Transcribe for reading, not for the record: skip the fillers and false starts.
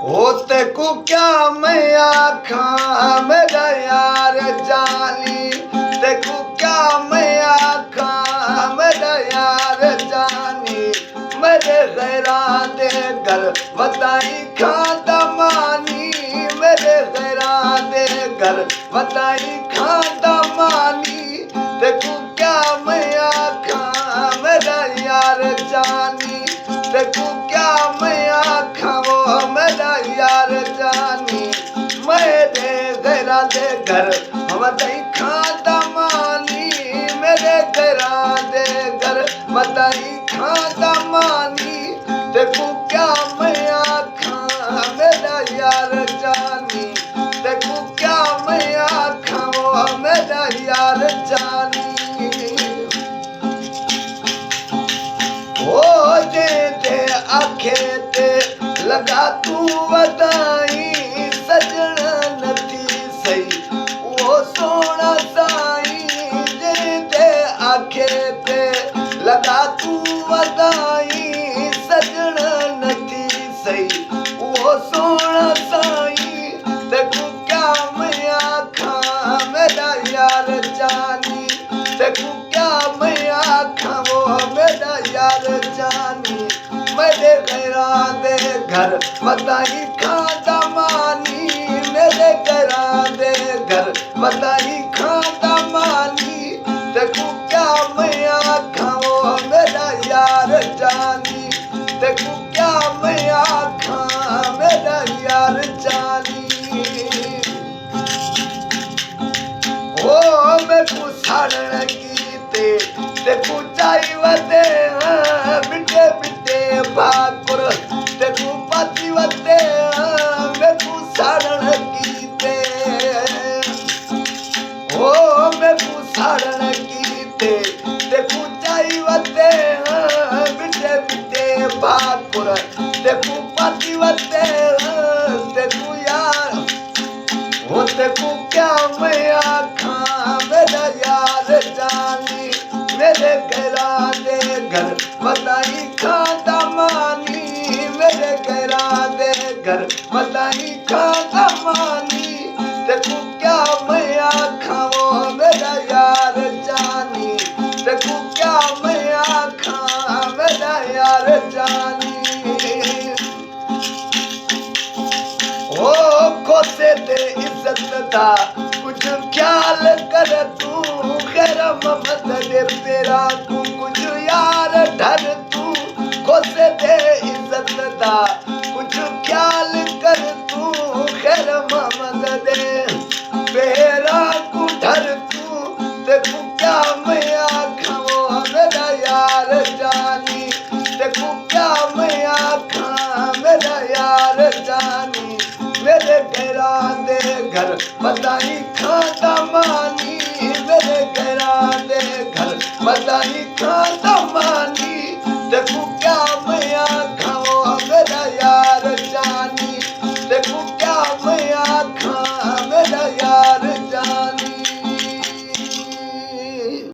होते को क्या मैं आखा मेरा यार जानी, देखो क्या मैं आखा मेरा यार जानी, मेरे गैरा दे घर बताई खाता मानी, मेरे गैरा दे घर बताई खाता मानी, देखो क्या मैं आखा मेरा यार जानी, देखो क्या मैं आखा वो मेरा यार जानी, मेरे गैरा दे घर बताई खाता मानी, मेरे गैरा दे घर बताई खाता मानी, देखो क्या मैं आखा मेरा यार जानी, देखो क्या मैं आखा वो मेरा यार जानी। ओ दे आखे ते लगा तू वदाई, सजना नथी सही वो सोना साई, दे आखे ते लगा तू वदाई, सजना नथी सही वो सोना साई, देखो क्या मैं आखा मेरा यार जानी, देखो क्या मैं आखा वो मेरा यार जानी, मेरे गैरा दे घर बताई खाता मानी, मेरे गैरा दे घर बताई खाता मानी, देखो क्या मैं आखा वो मेरा यार जानी, देखो क्या मैं आखा मेरा यार जानी। ओ मैं कुसारण कीते देखो चाई वते बिटे बिटे भाकुर, देखो पाती वते मैं कुसारण कीते, ओ मैं कुसारण कीते देखो चाई वते बिटे बिटे भाकुर, देखो पाती वते देखो यार, वो देखो क्या मैं आखा मेरा यार जानी, मेरे गैरा दे घर बताई खाता मानी, मेरे गैरा दे घर बताई खाता मानी, देखो क्या मैं आखा वो मेरा यार जानी, देखो क्या मैं आखा मेरा यार जानी। ओ कोसे दे इज्जत दा कुछ ख्याल कर तू, खैर मदद तेरा तू कुछ यार ढर तू, कोसे दे इज्जत दा कुछ ख्याल कर तू, खैर मदद तेरा तू ढर तू, देखो क्या मैं आखा वो मेरा यार जानी, देखो क्या मैं आखा मेरा यार जानी, मेरे गैरा दे घर बताई खाता मानी, मेरे गैरा दे घर बताई खाता